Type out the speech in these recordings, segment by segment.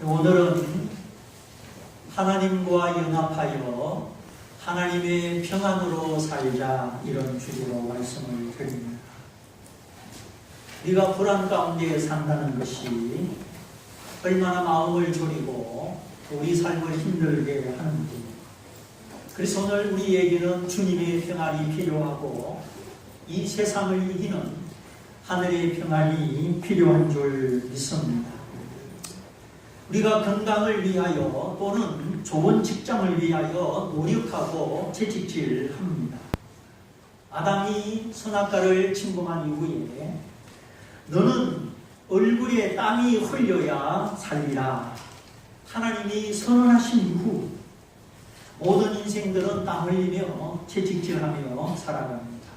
오늘은 하나님과 연합하여 하나님의 평안으로 살자, 이런 주제로 말씀을 드립니다. 우리가 불안 가운데 산다는 것이 얼마나 마음을 졸이고 우리 삶을 힘들게 하는지, 그래서 오늘 우리에게는 주님의 평안이 필요하고 이 세상을 이기는 하늘의 평안이 필요한 줄 믿습니다. 우리가 건강을 위하여 또는 좋은 직장을 위하여 노력하고 채찍질합니다. 아담이 선악과를 침범한 이후에 너는 얼굴에 땀이 흘려야 살리라, 하나님이 선언하신 이후 모든 인생들은 땀 흘리며 채찍질하며 살아갑니다.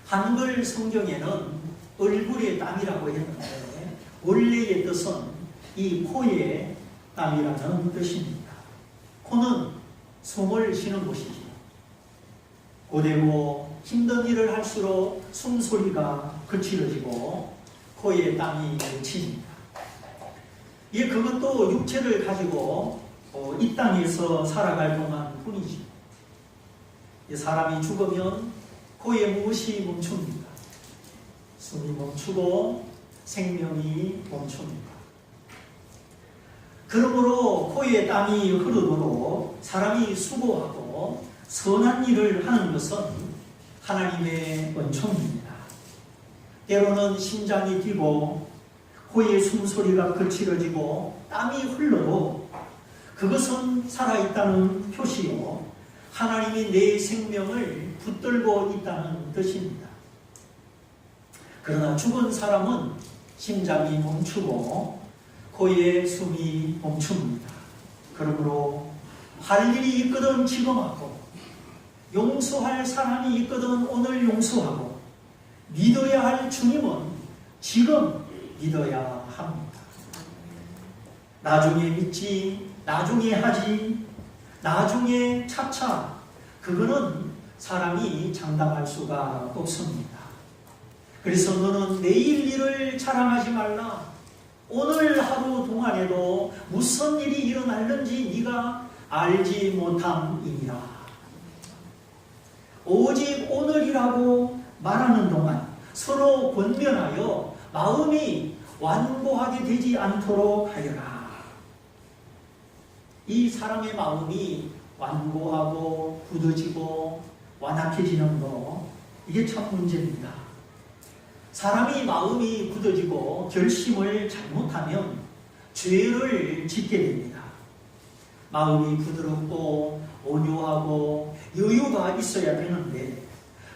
한글 성경에는 얼굴의 땀이라고 했는데 원래의 뜻은 이 코의 땀이라는 뜻입니다. 코는 숨을 쉬는 곳이지요. 고되고 힘든 일을 할수록 숨소리가 거칠어지고 코에 땀이 맺힙니다. 그것도 육체를 가지고 이 땅에서 살아갈 동안 뿐이지. 사람이 죽으면 코에 무엇이 멈춥니까? 숨이 멈추고 생명이 멈춥니다. 그러므로 코에 땀이 흐르도록 사람이 수고하고 선한 일을 하는 것은 하나님의 은총입니다. 때로는 심장이 뛰고 코에 숨소리가 거칠어지고 땀이 흘러도 그것은 살아있다는 표시요, 하나님이 내 생명을 붙들고 있다는 뜻입니다. 그러나 죽은 사람은 심장이 멈추고 코에 숨이 멈춥니다. 그러므로 할 일이 있거든 지금 하고, 용서할 사람이 있거든 오늘 용서하고, 믿어야 할 주님은 지금 믿어야 합니다. 나중에 믿지, 나중에 하지, 나중에 차차, 그거는 사람이 장담할 수가 없습니다. 그래서 너는 내일 일을 자랑하지 말라. 오늘 하루 동안에도 무슨 일이 일어날는지 네가 알지 못함이니라. 오직 오늘이라고 말하는 동안 서로 권면하여 마음이 완고하게 되지 않도록 하여라. 이 사람의 마음이 완고하고 굳어지고 완악해지는 거, 이게 참 문제입니다. 사람이 마음이 굳어지고 결심을 잘못하면 죄를 짓게 됩니다. 마음이 부드럽고 온유하고 여유가 있어야 되는데,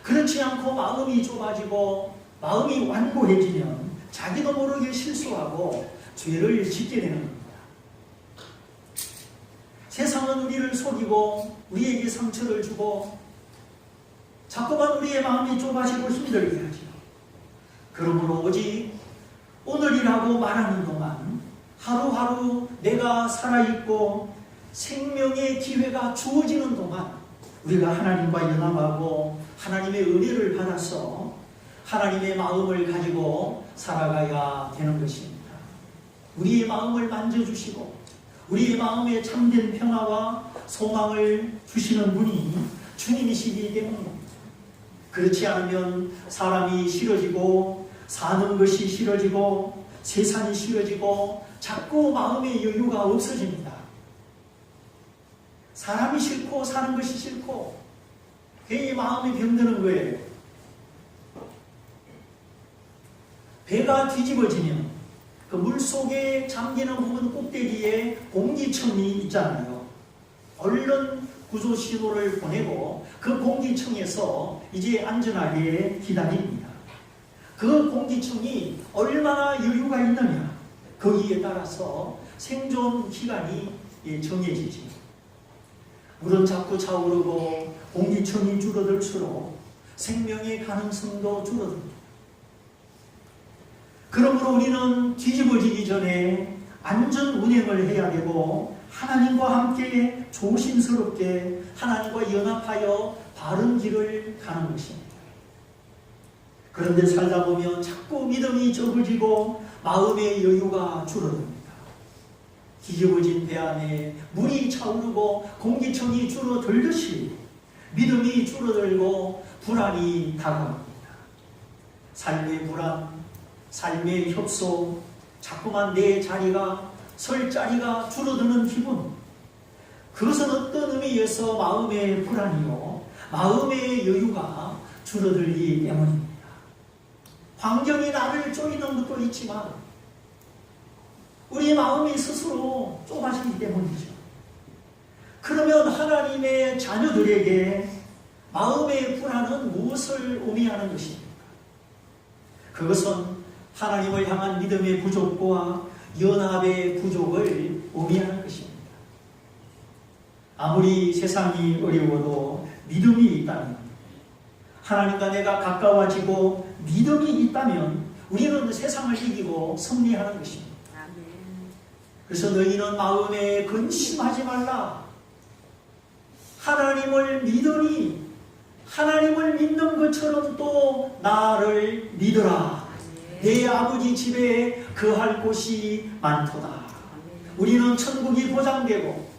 그렇지 않고 마음이 좁아지고 마음이 완고해지면 자기도 모르게 실수하고 죄를 짓게 되는 겁니다. 세상은 우리를 속이고 우리에게 상처를 주고 자꾸만 우리의 마음이 좁아지고 힘들게 하죠. 그러므로 오직 오늘이라고 말하는 동안 하루하루 내가 살아있고 생명의 기회가 주어지는 동안 우리가 하나님과 연합하고 하나님의 은혜를 받아서 하나님의 마음을 가지고 살아가야 되는 것입니다. 우리의 마음을 만져주시고 우리의 마음에 참된 평화와 소망을 주시는 분이 주님이시기 때문입니다. 그렇지 않으면 사람이 싫어지고 사는 것이 싫어지고 세상이 싫어지고 자꾸 마음의 여유가 없어집니다. 사람이 싫고 사는 것이 싫고 괜히 마음이 병드는 거예요. 배가 뒤집어지면 그 물속에 잠기는 부분 꼭대기에 공기청이 있잖아요. 얼른 구조 신호를 보내고 그 공기청에서 이제 안전하게 기다립니다. 그 공기청이 얼마나 여유가 있느냐, 거기에 따라서 생존 기간이 정해지지. 물은 자꾸 차오르고 공기청이 줄어들수록 생명의 가능성도 줄어듭니다. 그러므로 우리는 뒤집어지기 전에 안전 운행을 해야 되고 하나님과 함께 조심스럽게 하나님과 연합하여 바른 길을 가는 것입니다. 그런데 살다 보면 자꾸 믿음이 적어지고 마음의 여유가 줄어듭니다. 뒤집어진 배 안에 물이 차오르고 공기청이 줄어들듯이 믿음이 줄어들고 불안이 다가옵니다. 삶의 불안, 삶의 협소, 자꾸만 내 자리가, 설 자리가 줄어드는 기분. 그것은 어떤 의미에서 마음의 불안이요, 마음의 여유가 줄어들기 때문입니다. 환경이 나를 조이는 것도 있지만 우리 마음이 스스로 좁아지기 때문이죠. 그러면 하나님의 자녀들에게 마음의 불안은 무엇을 의미하는 것입니까? 그것은 하나님을 향한 믿음의 부족과 연합의 부족을 의미하는 것입니다. 아무리 세상이 어려워도 믿음이 있다면, 하나님과 내가 가까워지고 믿음이 있다면 우리는 세상을 이기고 승리하는 것입니다. 그래서 너희는 마음에 근심하지 말라. 하나님을 믿으니 하나님을 믿는 것처럼 또 나를 믿으라. 내 아버지 집에 거할 곳이 많도다. 우리는 천국이 보장되고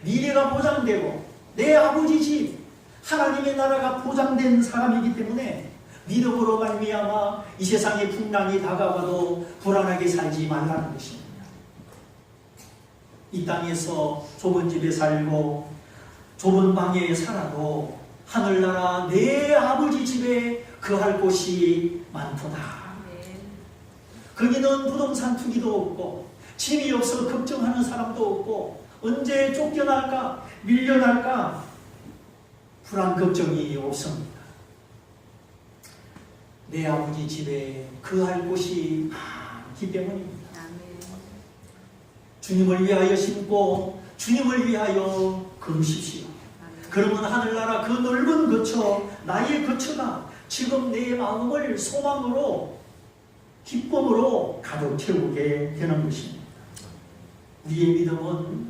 미래가 보장되고 내 아버지 집, 하나님의 나라가 보장된 사람이기 때문에 믿음으로 말미암아 이 세상의 풍랑이 다가와도 불안하게 살지 말라는 것입니다. 이 땅에서 좁은 집에 살고 좁은 방에 살아도 하늘나라 내 아버지 집에 거할 곳이 많도다. 거기는 부동산 투기도 없고 집이 없어 걱정하는 사람도 없고 언제 쫓겨날까 밀려날까 불안 걱정이 없습니다. 내 아버지 집에 거할 곳이 많기 때문입니다. 주님을 위하여 심고 주님을 위하여 거두십시오. 그러면 하늘나라 그 넓은 거처, 나의 거처가 지금 내 마음을 소망으로 기쁨으로 가득 채우게 되는 것입니다. 우리의 믿음은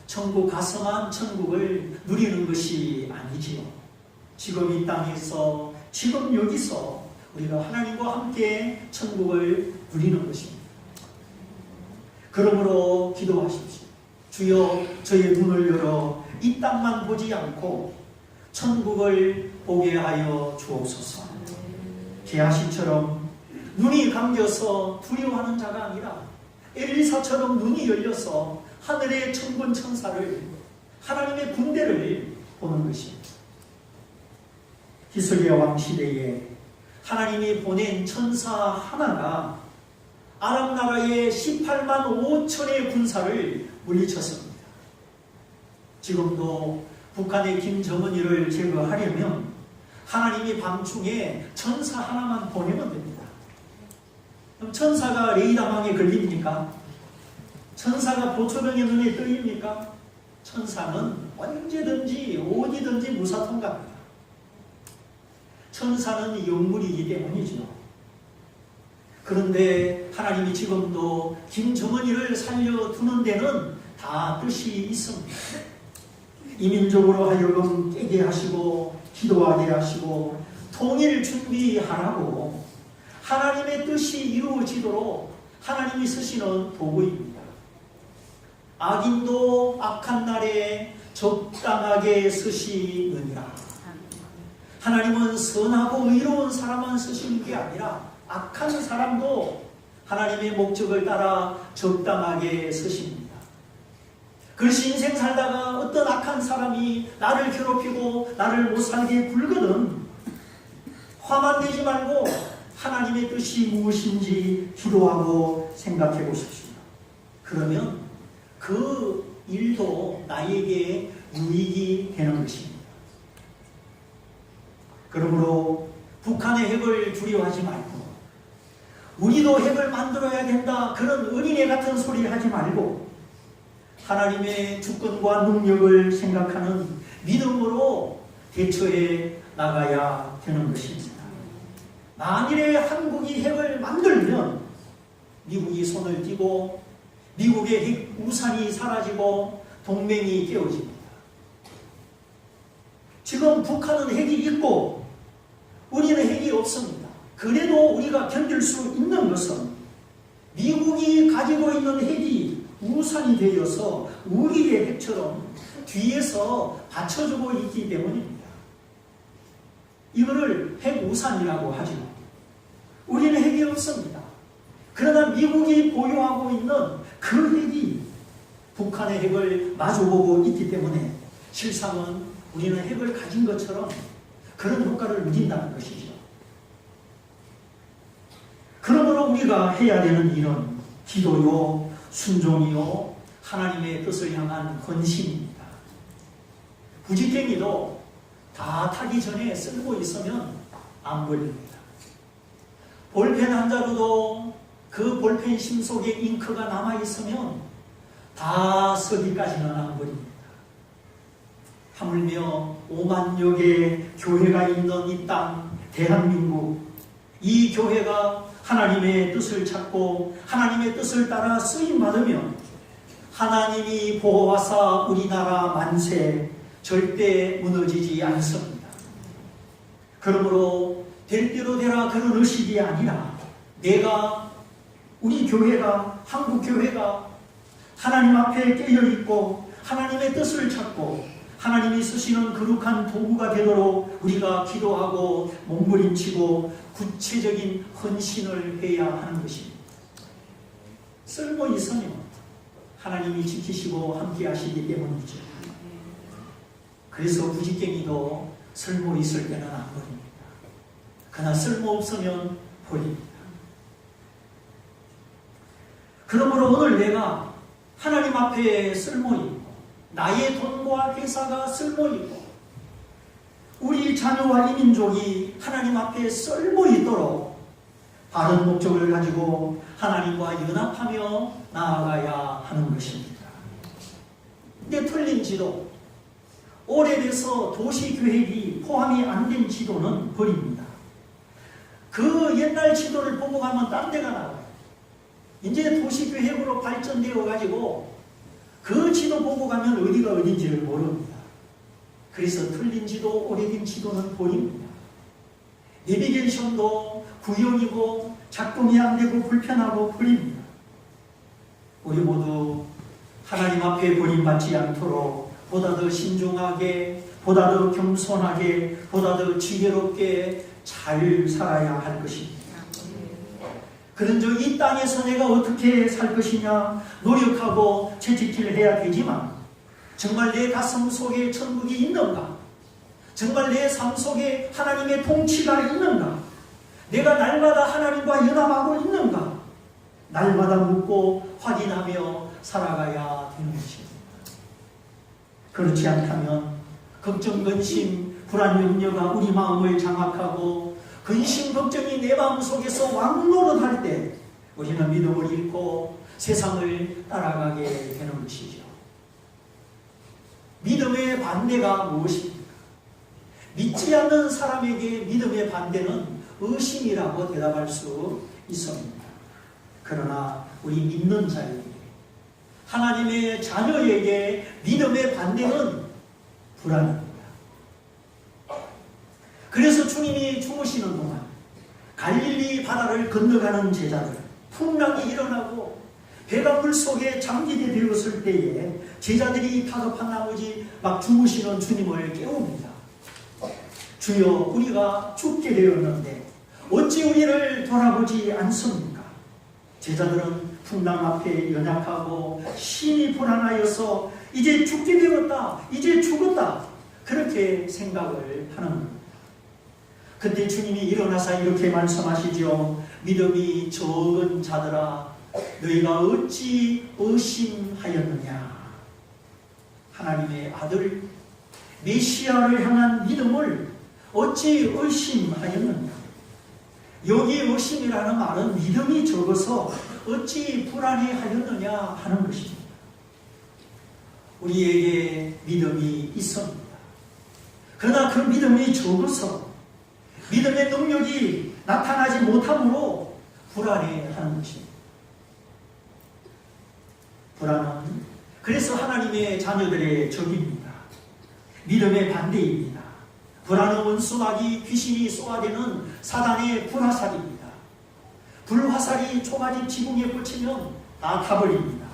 천국 가서만 천국을 누리는 것이 아니지요. 지금 이 땅에서, 지금 여기서 우리가 하나님과 함께 천국을 누리는 것입니다. 그러므로 기도하십시오. 주여 저의 눈을 열어 이 땅만 보지 않고 천국을 보게 하여 주옵소서. 게하시처럼 눈이 감겨서 두려워하는 자가 아니라 엘리사처럼 눈이 열려서 하늘의 천군 천사를, 하나님의 군대를 보는 것입니다. 히스기야 왕 시대에 하나님이 보낸 천사 하나가 아람 나라의 18만 5천의 군사를 물리쳤습니다. 지금도 북한의 김정은이를 제거하려면 하나님이 밤중에 천사 하나만 보내면 됩니다. 그럼 천사가 레이더망에 걸립니까? 천사가 보초병의 눈에 뜨입니까? 천사는 언제든지 어디든지 무사통과합니다. 천사는 영물이기 때문이죠. 그런데 하나님이 지금도 김정은이를 살려두는 데는 다 뜻이 있습니다. 이민족으로 하여금 깨게 하시고 기도하게 하시고 통일 준비하라고 하나님의 뜻이 이루어지도록 하나님이 쓰시는 도구입니다. 악인도 악한 날에 적당하게 쓰시느니라. 하나님은 선하고 의로운 사람만 쓰시는 게 아니라 악한 사람도 하나님의 목적을 따라 적당하게 쓰십니다. 그래서 인생 살다가 어떤 악한 사람이 나를 괴롭히고 나를 못살게 굴거든 화만 내지 말고 하나님의 뜻이 무엇인지 기도하고 생각해 보십시오. 그러면 그 일도 나에게 유익이 되는 것입니다. 그러므로 북한의 핵을 두려워하지 말고 우리도 핵을 만들어야 된다 그런 어린애 같은 소리 하지 말고 하나님의 주권과 능력을 생각하는 믿음으로 대처해 나가야 되는 것입니다. 만일에 한국이 핵을 만들면 미국이 손을 띄고 미국의 핵 우산이 사라지고 동맹이 깨어집니다. 지금 북한은 핵이 있고 우리는 핵이 없습니다. 그래도 우리가 견딜 수 있는 것은 미국이 가지고 있는 핵이 우산이 되어서 우리의 핵처럼 뒤에서 받쳐주고 있기 때문입니다. 이거를 핵우산이라고 하죠. 우리는 핵이 없습니다. 그러나 미국이 보유하고 있는 그 핵이 북한의 핵을 마주보고 있기 때문에 실상은 우리는 핵을 가진 것처럼 그런 효과를 누린다는 것이죠. 그러므로 우리가 해야 되는 일은 기도요, 순종이요, 하나님의 뜻을 향한 헌신입니다. 부지깽이도 다 타기 전에 쓸고 있으면 안 버립니다. 볼펜 한 자루도 그 볼펜 심 속에 잉크가 남아있으면 다 쓰기까지는 안 버립니다. 하물며 5만여 개의 교회가 있는 이 땅 대한민국, 이 교회가 하나님의 뜻을 찾고 하나님의 뜻을 따라 쓰임받으면 하나님이 보호하사 우리나라 만세 절대 무너지지 않습니다. 그러므로 될 대로 되라 그런 의식이 아니라 내가, 우리 교회가, 한국교회가 하나님 앞에 깨어있고 하나님의 뜻을 찾고 하나님이 쓰시는 거룩한 도구가 되도록 우리가 기도하고 몸부림치고 구체적인 헌신을 해야 하는 것입니다. 쓸모 있으면 하나님이 지키시고 함께 하시기 때문이죠. 그래서 부지깽이도 쓸모 있을 때는 안 버립니다. 그러나 쓸모 없으면 버립니다. 그러므로 오늘 내가 하나님 앞에 쓸모 있고 나의 돈과 회사가 쓸모있고 우리 자녀와 이 민족이 하나님 앞에 쓸모있도록 바른 목적을 가지고 하나님과 연합하며 나아가야 하는 것입니다. 근데 틀린 지도, 오래돼서 도시계획이 포함이 안 된 지도는 버립니다. 그 옛날 지도를 보고 가면 딴 데가 나와요. 이제 도시계획으로 발전되어 가지고 그 지도 보고 가면 어디가 어딘지를 모릅니다. 그래서 틀린 지도, 오래된 지도는 보입니다. 내비게이션도 구형이고 작동이 안 되고 불편하고 버립니다. 우리 모두 하나님 앞에 버림받지 않도록 보다 더 신중하게, 보다 더 겸손하게, 보다 더 지혜롭게 잘 살아야 할 것입니다. 그런즉 이 땅에서 내가 어떻게 살 것이냐 노력하고 채찍질을 해야 되지만 정말 내 가슴 속에 천국이 있는가? 정말 내 삶 속에 하나님의 통치가 있는가? 내가 날마다 하나님과 연합하고 있는가? 날마다 묻고 확인하며 살아가야 되는 것입니다. 그렇지 않다면 걱정, 근심, 불안, 염려가 우리 마음을 장악하고 근심, 걱정이 내 마음속에서 왕노릇할 때 우리는 믿음을 잃고 세상을 따라가게 되는 것이죠. 믿음의 반대가 무엇입니까? 믿지 않는 사람에게 믿음의 반대는 의심이라고 대답할 수 있습니다. 그러나 우리 믿는 자에게, 하나님의 자녀에게 믿음의 반대는 불안입니다. 그래서 주님이 죽으시는 동안 갈릴리 바다를 건너가는 제자들, 풍랑이 일어나고 배가 물속에 잠기게 되었을 때에 제자들이 다급한 나머지 막 주무시는 주님을 깨웁니다. 주여, 우리가 죽게 되었는데 어찌 우리를 돌아보지 않습니까? 제자들은 풍랑 앞에 연약하고 심히 불안하여서 이제 죽게 되었다, 이제 죽었다, 그렇게 생각을 하는 겁니다. 그때 주님이 일어나서 이렇게 말씀하시죠. 믿음이 적은 자들아, 너희가 어찌 의심하였느냐. 하나님의 아들 메시아를 향한 믿음을 어찌 의심하였느냐. 여기 의심이라는 말은 믿음이 적어서 어찌 불안해하였느냐 하는 것입니다. 우리에게 믿음이 있습니다. 그러나 그 믿음이 적어서 믿음의 능력이 나타나지 못함으로 불안해하는 것입니다. 불안은 그래서 하나님의 자녀들의 적입니다. 믿음의 반대입니다. 불안은 원수마귀 귀신이 쏘아대는 사단의 불화살입니다. 불화살이 초가집 지붕에 꽂히면 다 타버립니다.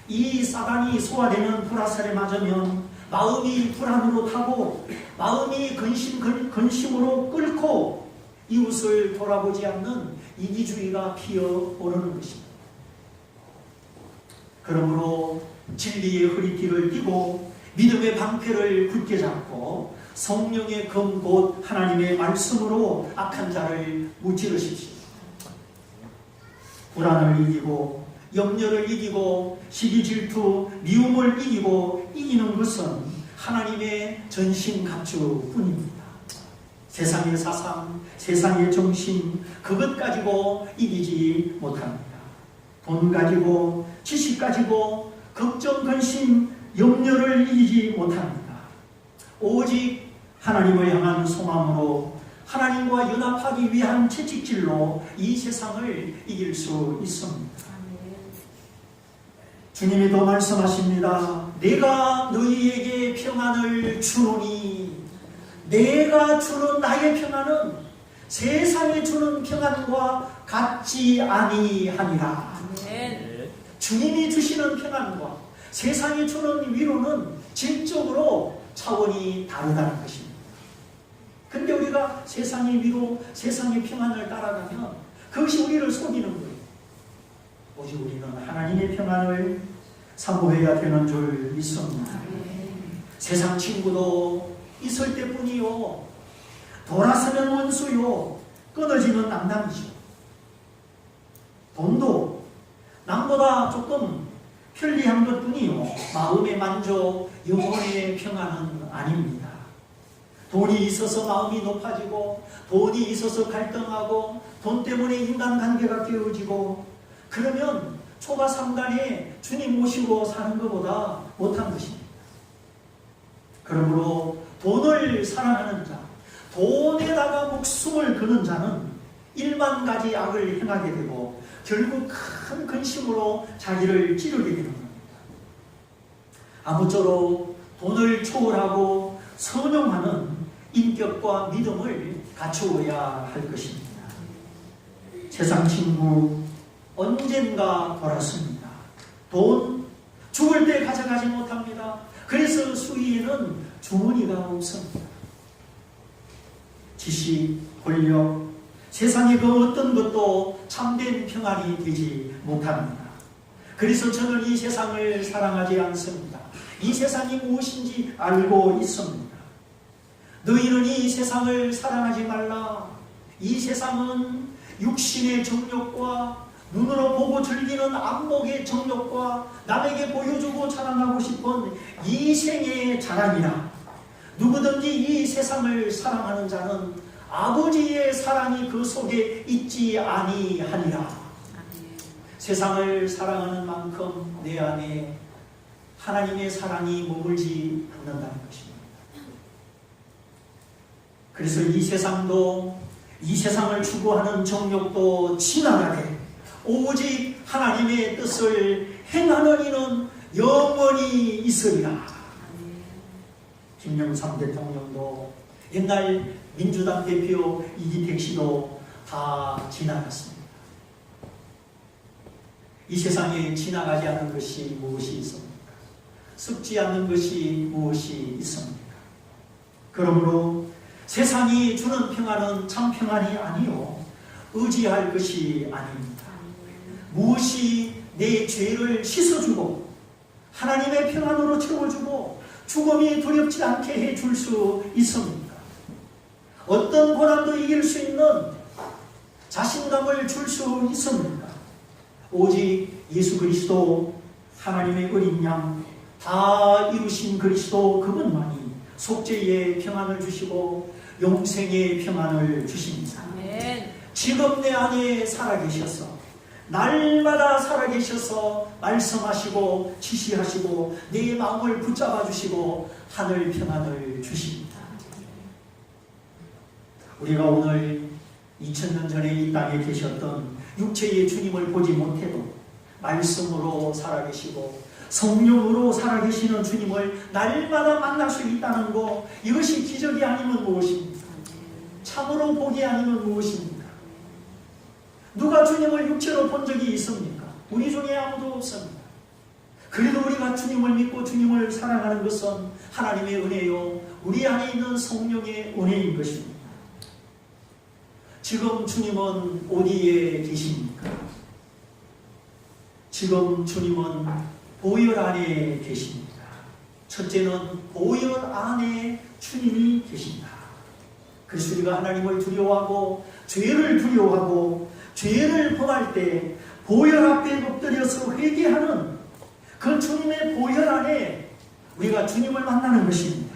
이 사단이 소화되는 불화살에 맞으면 마음이 불안으로 타고 마음이 근심으로 끓고 이웃을 돌아보지 않는 이기주의가 피어오르는 것입니다. 그러므로 진리의 허리띠를 띠고 믿음의 방패를 굳게 잡고 성령의 검 곧 하나님의 말씀으로 악한 자를 무찌르십시오. 불안을 이기고 염려를 이기고 시기 질투 미움을 이기고 이기는 것은 하나님의 전신갑주뿐입니다. 세상의 사상, 세상의 정신 그것 가지고 이기지 못합니다. 돈 가지고 지식 가지고 걱정, 근심, 염려를 이기지 못합니다. 오직 하나님을 향한 소망으로 하나님과 연합하기 위한 채찍질로 이 세상을 이길 수 있습니다. 주님이 더 말씀하십니다. 내가 너희에게 평안을 주노니 내가 주는 나의 평안은 세상에 주는 평안과 같지 아니하니라. 주님이 주시는 평안과 세상에 주는 위로는 질적으로 차원이 다르다는 것입니다. 근데 우리가 세상의 위로, 세상의 평안을 따라가면 그것이 우리를 속이는 거예요. 오직 우리는 하나님의 평안을 사모해야 되는 줄 믿습니다. 세상 친구도 있을 때뿐이요. 돌아서면 원수요. 끊어지는 남남이죠. 돈도 남보다 조금 편리한 것뿐이요. 마음의 만족, 영혼의 평안은 아닙니다. 돈이 있어서 마음이 높아지고 돈이 있어서 갈등하고 돈 때문에 인간관계가 깨어지고 그러면 초가 상간에 주님 모시고 사는 것보다 못한 것입니다. 그러므로 돈을 사랑하는 자, 돈에다가 목숨을 거는 자는 1만 가지 악을 행하게 되고 결국 큰 근심으로 자기를 찌르게 되는 겁니다. 아무쪼록 돈을 초월하고 선용하는 인격과 믿음을 갖추어야 할 것입니다. 세상 친구 언젠가 돌았습니다. 돈 죽을 때 가져가지 못합니다. 그래서 수위에는 주머니가 없습니다. 지식, 권력, 세상의 그 어떤 것도 참된 평안이 되지 못합니다. 그래서 저는 이 세상을 사랑하지 않습니다. 이 세상이 무엇인지 알고 있습니다. 너희는 이 세상을 사랑하지 말라. 이 세상은 육신의 정욕과 눈으로 보고 즐기는 안목의 정욕과 남에게 보여주고 자랑하고 싶은 이생의 자랑이라. 누구든지 이 세상을 사랑하는 자는 아버지의 사랑이 그 속에 있지 아니하니라. 세상을 사랑하는 만큼 내 안에 하나님의 사랑이 머물지 않는다는 것입니다. 그래서 이 세상도 이 세상을 추구하는 정욕도 지나가되 오직 하나님의 뜻을 행하는 이는 영원히 있으리라. 김영삼 대통령도 옛날 민주당 대표 이기택 씨도 다 지나갔습니다. 이 세상에 지나가지 않는 것이 무엇이 있습니까? 썩지 않는 것이 무엇이 있습니까? 그러므로 세상이 주는 평안은 참 평안이 아니요 의지할 것이 아닙니다. 무엇이 내 죄를 씻어주고 하나님의 평안으로 채워주고 죽음이 두렵지 않게 해줄 수 있습니까? 어떤 고난도 이길 수 있는 자신감을 줄 수 있습니까? 오직 예수 그리스도 하나님의 어린 양 다 이루신 그리스도 그분만이 속죄의 평안을 주시고 영생의 평안을 주십니다. 아멘. 지금 내 안에 살아계셔서 날마다 살아계셔서 말씀하시고 지시하시고 내 마음을 붙잡아 주시고 하늘 평안을 주십니다. 우리가 오늘 2000년 전에 이 땅에 계셨던 육체의 주님을 보지 못해도 말씀으로 살아계시고 성령으로 살아계시는 주님을 날마다 만날 수 있다는 것, 이것이 기적이 아니면 무엇입니까? 참으로 복이 아니면 무엇입니까? 누가 주님을 육체로 본 적이 있습니까? 우리 중에 아무도 없습니다. 그래도 우리가 주님을 믿고 주님을 사랑하는 것은 하나님의 은혜요, 우리 안에 있는 성령의 은혜인 것입니다. 지금 주님은 어디에 계십니까? 지금 주님은 보혈 안에 계십니다. 첫째는 보혈 안에 주님이 계신다. 그래서 우리가 하나님을 두려워하고 죄를 두려워하고 죄를 범할 때 보혈 앞에 엎드려서 회개하는 그 주님의 보혈 안에 우리가 주님을 만나는 것입니다.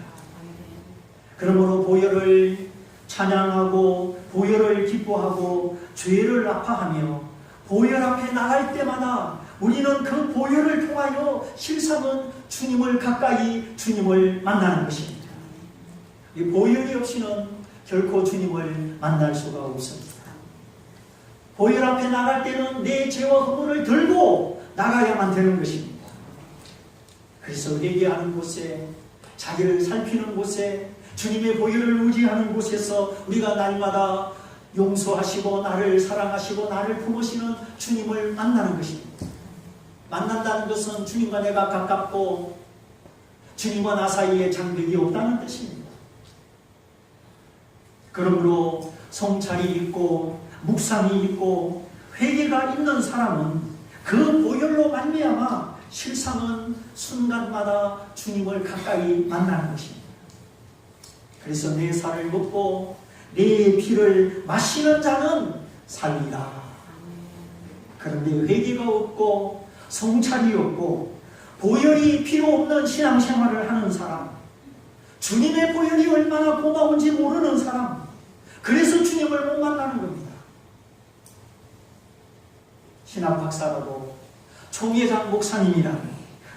그러므로 보혈을 찬양하고 보혈을 기뻐하고 죄를 아파하며 보혈 앞에 나갈 때마다 우리는 그 보혈을 통하여 실상은 주님을 가까이 주님을 만나는 것입니다. 이 보혈이 없이는 결코 주님을 만날 수가 없습니다. 보혈 앞에 나갈 때는 내 죄와 허물을 들고 나가야만 되는 것입니다. 그래서 회개하는 곳에, 자기를 살피는 곳에, 주님의 보혈을 의지하는 곳에서 우리가 날마다 용서하시고 나를 사랑하시고 나를 품으시는 주님을 만나는 것입니다. 만난다는 것은 주님과 내가 가깝고 주님과 나 사이에 장벽이 없다는 뜻입니다. 그러므로 성찰이 있고 묵상이 있고 회개가 있는 사람은 그 보혈로 말미암아 실상은 순간마다 주님을 가까이 만나는 것입니다. 그래서 내 살을 먹고 내 피를 마시는 자는 살리라. 그런데 회개가 없고 성찰이 없고 보혈이 필요 없는 신앙생활을 하는 사람, 주님의 보혈이 얼마나 고마운지 모르는 사람, 그래서 주님을 못 만나는 겁니다. 신학 박사라고 총회장 목사님이라니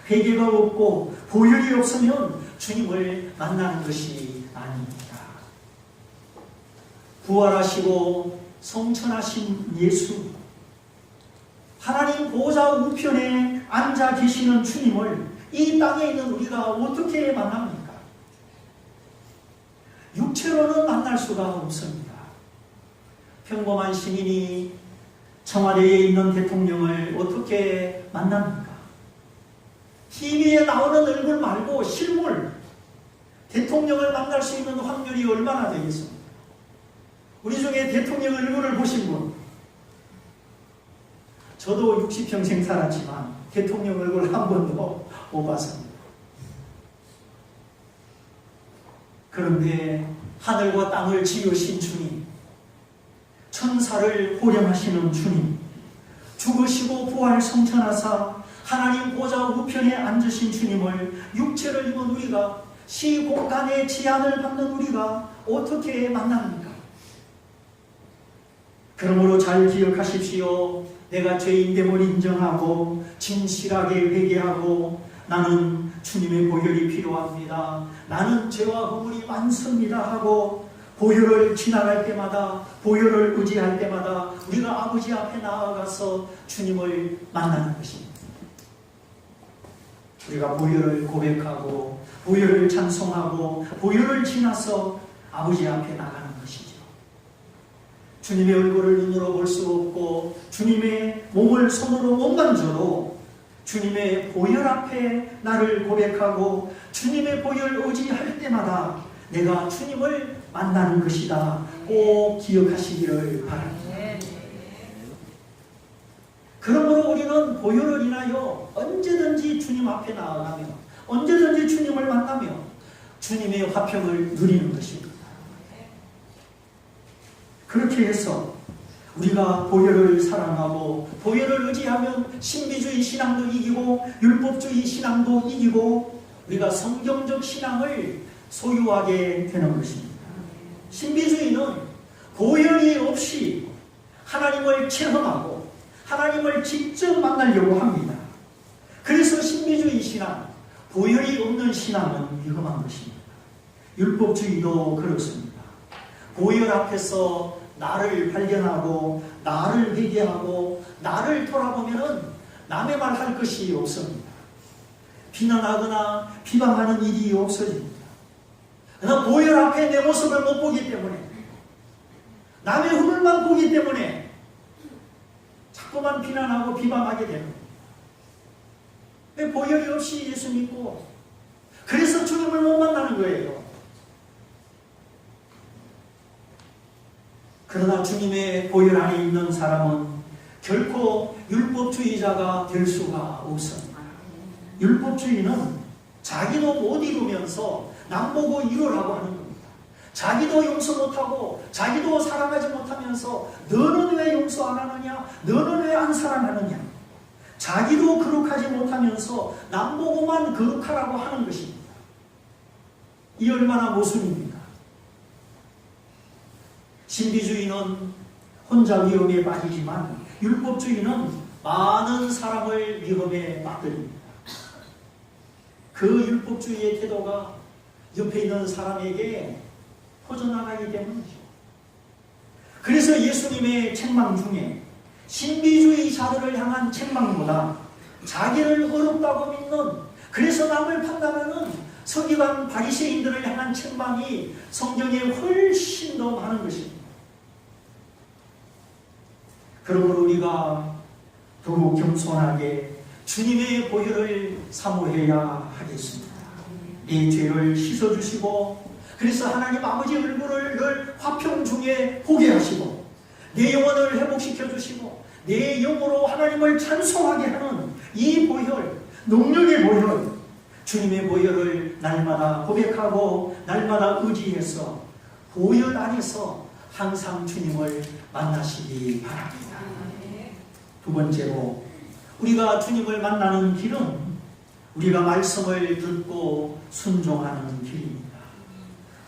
회개가 없고 보혈이 없으면 주님을 만나는 것이 아닙니다. 부활하시고 성천하신 예수, 하나님 보좌 우편에 앉아 계시는 주님을 이 땅에 있는 우리가 어떻게 만납니까? 육체로는 만날 수가 없습니다. 평범한 시민이 청와대에 있는 대통령을 어떻게 만납니까? TV에 나오는 얼굴 말고 실물, 대통령을 만날 수 있는 확률이 얼마나 되겠습니까? 우리 중에 대통령 얼굴을 보신 분, 저도 60평생 살았지만 대통령 얼굴 한 번도 못 봤습니다. 그런데 하늘과 땅을 지으신 주님, 천사를 호령하시는 주님, 죽으시고 부활 성천하사 하나님 보좌 우편에 앉으신 주님을 육체를 입은 우리가, 시공간의 제한을 받는 우리가 어떻게 만납니까? 그러므로 잘 기억하십시오. 내가 죄인됨을 인정하고 진실하게 회개하고 나는 주님의 보혈이 필요합니다, 나는 죄와 허물이 많습니다 하고 보혈을 지나갈 때마다, 보혈을 의지할 때마다 우리가 아버지 앞에 나아가서 주님을 만나는 것입니다. 우리가 보혈을 고백하고 보혈을 찬송하고 보혈을 지나서 아버지 앞에 나가는 것이죠. 주님의 얼굴을 눈으로 볼 수 없고 주님의 몸을 손으로 못 만져도 주님의 보혈 앞에 나를 고백하고 주님의 보혈 의지할 때마다 내가 주님을 만나는 것이다. 꼭 기억하시기를 바랍니다. 그러므로 우리는 보혈을 인하여 언제든지 주님 앞에 나아가며 언제든지 주님을 만나며 주님의 화평을 누리는 것입니다. 그렇게 해서 우리가 보혈을 사랑하고 보혈을 의지하면 신비주의 신앙도 이기고 율법주의 신앙도 이기고 우리가 성경적 신앙을 소유하게 되는 것입니다. 신비주의는 보혈이 없이 하나님을 체험하고 하나님을 직접 만나려고 합니다. 그래서 신비주의 신앙, 보혈이 없는 신앙은 위험한 것입니다. 율법주의도 그렇습니다. 보혈 앞에서 나를 발견하고 나를 회개하고 나를 돌아보면은 남의 말 할 것이 없습니다. 비난하거나 비방하는 일이 없어집니다. 그러나 보혈 앞에 내 모습을 못 보기 때문에, 남의 허물만 보기 때문에 자꾸만 비난하고 비방하게 됩니다. 왜 보혈이 없이 예수 믿고 그래서 주님을 못 만나는 거예요. 그러나 주님의 보혈 안에 있는 사람은 결코 율법주의자가 될 수가 없습니다. 율법주의는 자기도 못 이루면서 남 보고 이루라고 하는 겁니다. 자기도 용서 못하고 자기도 사랑하지 못하면서 너는 왜 용서 안 하느냐? 너는 왜 안 사랑하느냐? 자기도 거룩하지 못하면서 남 보고만 거룩하라고 하는 것입니다. 이 얼마나 모순입니까? 신비주의는 혼자 위험에 빠지지만 율법주의는 많은 사람을 위험에 빠뜨립니다. 그 율법주의의 태도가 옆에 있는 사람에게 퍼져나가기 때문이죠. 그래서 예수님의 책망 중에 신비주의자들을 향한 책망보다 자기를 어렵다고 믿는, 그래서 남을 판단하는 서기관 바리새인들을 향한 책망이 성경에 훨씬 더 많은 것입니다. 그러므로 우리가 더욱 겸손하게 주님의 보혈을 사모해야 하겠습니다. 내 죄를 씻어주시고, 그래서 하나님 아버지 얼굴을 늘 화평 중에 보게 하시고, 내 영혼을 회복시켜 주시고, 내 영으로 하나님을 찬송하게 하는 이 보혈, 능력의 보혈, 주님의 보혈을 날마다 고백하고 날마다 의지해서 보혈 안에서 항상 주님을 만나시기 바랍니다. 두 번째로, 우리가 주님을 만나는 길은 우리가 말씀을 듣고 순종하는 길입니다.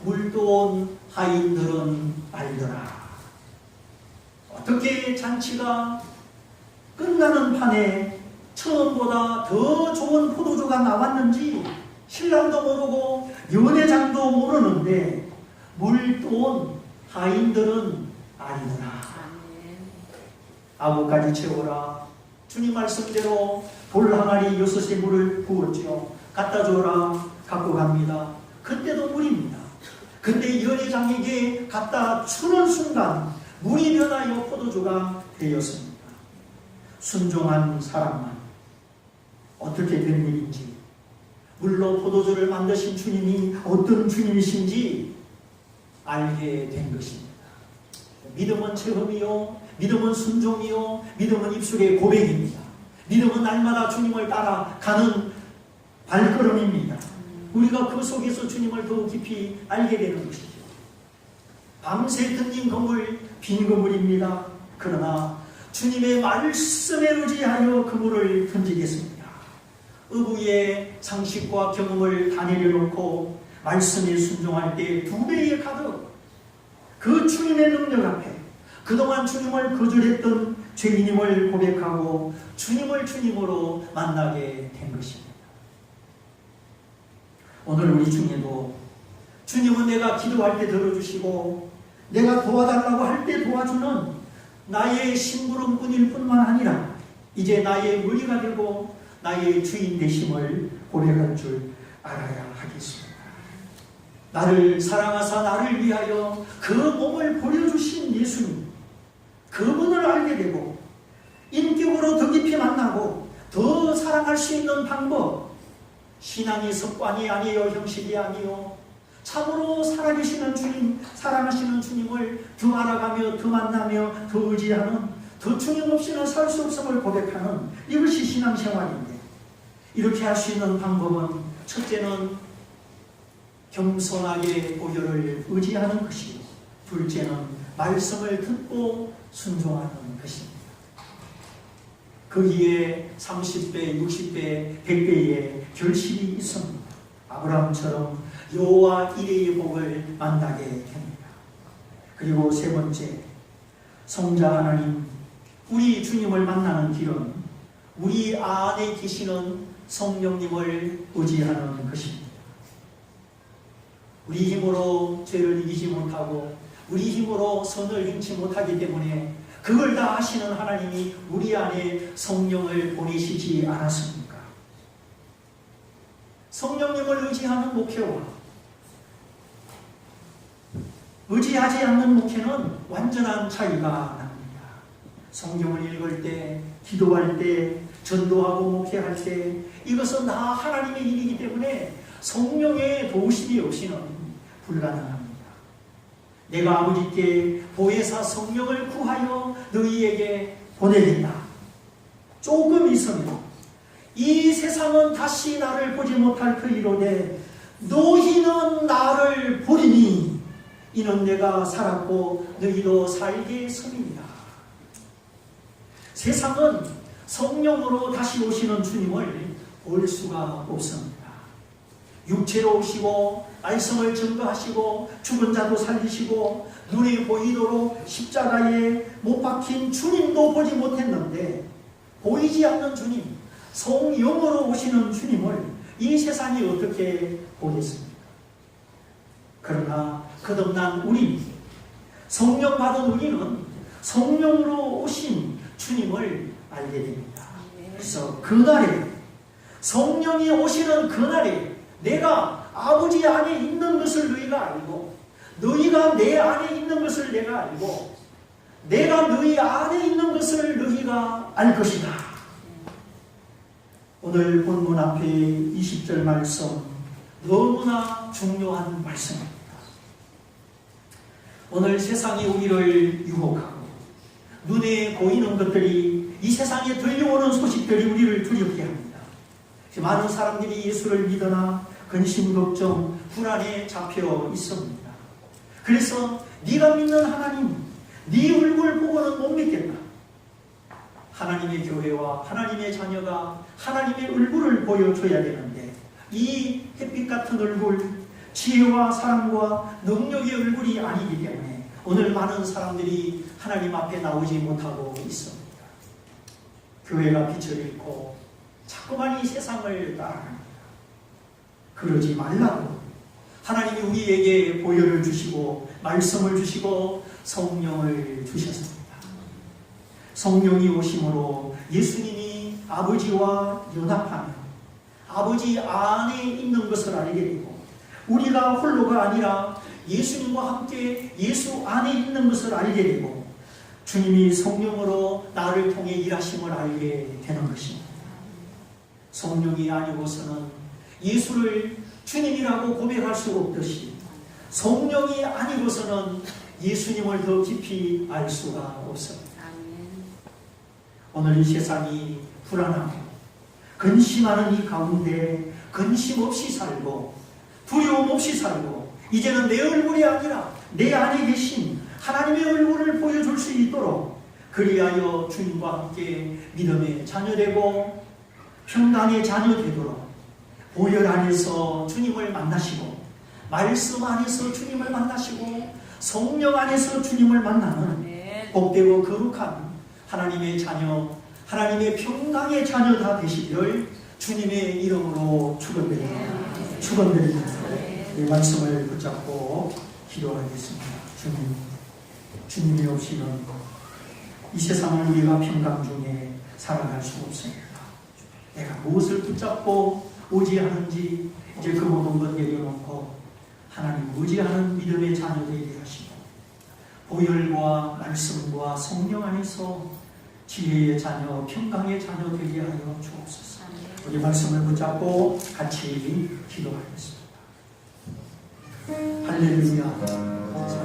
물도온 하인들은 알더라. 어떻게 잔치가 끝나는 판에 처음보다 더 좋은 포도주가 나왔는지 신랑도 모르고 연회장도 모르는데 물도온 하인들은 알더라. 아구까지 채워라. 주님 말씀대로 돌 항아리 6의 물을 부었죠. 갖다 줘라. 갖고 갑니다. 그때도 물입니다. 근데 연회장에게 갖다 주는 순간 물이 변하여 포도주가 되었습니다. 순종한 사람만 어떻게 된 일인지, 물로 포도주를 만드신 주님이 어떤 주님이신지 알게 된 것입니다. 믿음은 체험이요, 믿음은 순종이요, 믿음은 입술의 고백입니다. 믿음은 날마다 주님을 따라가는 발걸음입니다. 우리가 그 속에서 주님을 더 깊이 알게 되는 것이죠. 밤새 던진 그물, 빈 그물입니다. 그러나 주님의 말씀에 의지하여 그물을 던지겠습니다. 의부의 상식과 경험을 다 내려놓고 말씀에 순종할 때 2배의 가득, 그 주님의 능력 앞에 그동안 주님을 거절했던 죄인임을 고백하고 주님을 주님으로 만나게 된 것입니다. 오늘 우리 중에도 주님은 내가 기도할 때 들어주시고 내가 도와달라고 할 때 도와주는 나의 심부름꾼일 뿐만 아니라 이제 나의 무리가 되고 나의 주인 되심을 고백할 줄 알아야 하겠습니다. 나를 사랑하사 나를 위하여 그 몸을 버려주신 예수님, 그분을 알게 되고 인격으로 더 깊이 만나고 더 사랑할 수 있는 방법, 신앙이 습관이 아니요 형식이 아니요 참으로 살아계시는 주님, 사랑하시는 주님을 더 알아가며 더 만나며 더 의지하는, 더 주님 없이는 살 수 없음을 고백하는, 이것이 신앙생활인데, 이렇게 할 수 있는 방법은 첫째는 겸손하게 보혈을 의지하는 것이고, 둘째는 말씀을 듣고 순종하는 것입니다. 거기에 30배, 60배, 100배의 결실이 있습니다. 아브라함처럼 여호와 이레의 복을 만나게 됩니다. 그리고 세 번째, 성자 하나님, 우리 주님을 만나는 길은 우리 안에 계시는 성령님을 의지하는 것입니다. 우리 힘으로 죄를 이기지 못하고 우리 힘으로 선을 행치 못하기 때문에 그걸 다 하시는 하나님이 우리 안에 성령을 보내시지 않았습니까? 성령님을 의지하는 목회와 의지하지 않는 목회는 완전한 차이가 납니다. 성경을 읽을 때, 기도할 때, 전도하고 목회할 때 이것은 다 하나님의 일이기 때문에 성령의 도우심이 없이는 불가능합니다. 내가 아버지께 보혜사 성령을 구하여 너희에게 보내겠다. 조금 있으면 이 세상은 다시 나를 보지 못할 터이로되 너희는 나를 보리니 이는 내가 살았고 너희도 살게 섬이니라. 세상은 성령으로 다시 오시는 주님을 볼 수가 없습니다. 육체로 오시고 말씀을 증거하시고 죽은 자도 살리시고 눈에 보이도록 십자가에 못 박힌 주님도 보지 못했는데 보이지 않는 주님, 성령으로 오시는 주님을 이 세상이 어떻게 보겠습니까? 그러나 거듭난 우리, 성령 받은 우리는 성령으로 오신 주님을 알게 됩니다. 그래서 그날에, 성령이 오시는 그날에 내가 아버지 안에 있는 것을 너희가 알고 너희가 내 안에 있는 것을 내가 알고 내가 너희 안에 있는 것을 너희가 알 것이다. 오늘 본문 앞에 20절 말씀 너무나 중요한 말씀입니다. 오늘 세상이 우리를 유혹하고 눈에 보이는 것들이 이 세상에 들려오는 소식들이 우리를 두렵게 합니다. 많은 사람들이 예수를 믿으나 근심, 걱정, 불안에 잡혀 있습니다. 그래서 네가 믿는 하나님, 네 얼굴 보고는 못 믿겠다. 하나님의 교회와 하나님의 자녀가 하나님의 얼굴을 보여줘야 되는데 이 햇빛 같은 얼굴, 지혜와 사랑과 능력의 얼굴이 아니기 때문에 오늘 많은 사람들이 하나님 앞에 나오지 못하고 있습니다. 교회가 빛을 잃고 자꾸만 이 세상을 따라갑니다. 그러지 말라고 하나님이 우리에게 보혈을 주시고 말씀을 주시고 성령을 주셨습니다. 성령이 오심으로 예수님이 아버지와 연합하며 아버지 안에 있는 것을 알게 되고 우리가 홀로가 아니라 예수님과 함께 예수 안에 있는 것을 알게 되고 주님이 성령으로 나를 통해 일하심을 알게 되는 것입니다. 성령이 아니고서는 예수를 주님이라고 고백할 수 없듯이 성령이 아니고서는 예수님을 더 깊이 알 수가 없습니다. 오늘 이 세상이 불안하고 근심하는 이 가운데 근심 없이 살고 두려움 없이 살고 이제는 내 얼굴이 아니라 내 안에 계신 하나님의 얼굴을 보여줄 수 있도록 그리하여 주님과 함께 믿음의 자녀되고 평강의 자녀되도록 보혈 안에서 주님을 만나시고 말씀 안에서 주님을 만나시고 성령 안에서 주님을 만나는 복되고 거룩한 하나님의 자녀, 하나님의 평강의 자녀 다 되시기를 주님의 이름으로 축원드립니다. 축원드립니다. 이 말씀을 붙잡고 기도하겠습니다. 주님이 오시는 이 세상을 우리가 평강 중에 살아갈 수 없습니다. 내가 무엇을 붙잡고 의지하는지 이제 그 모든 것 내려놓고 하나님 의지하는 믿음의 자녀되게 하시고 보혈과 말씀과 성령 안에서 지혜의 자녀, 평강의 자녀 되게 하여 주옵소서. 우리 말씀을 붙잡고 같이 기도하겠습니다. 할렐루야.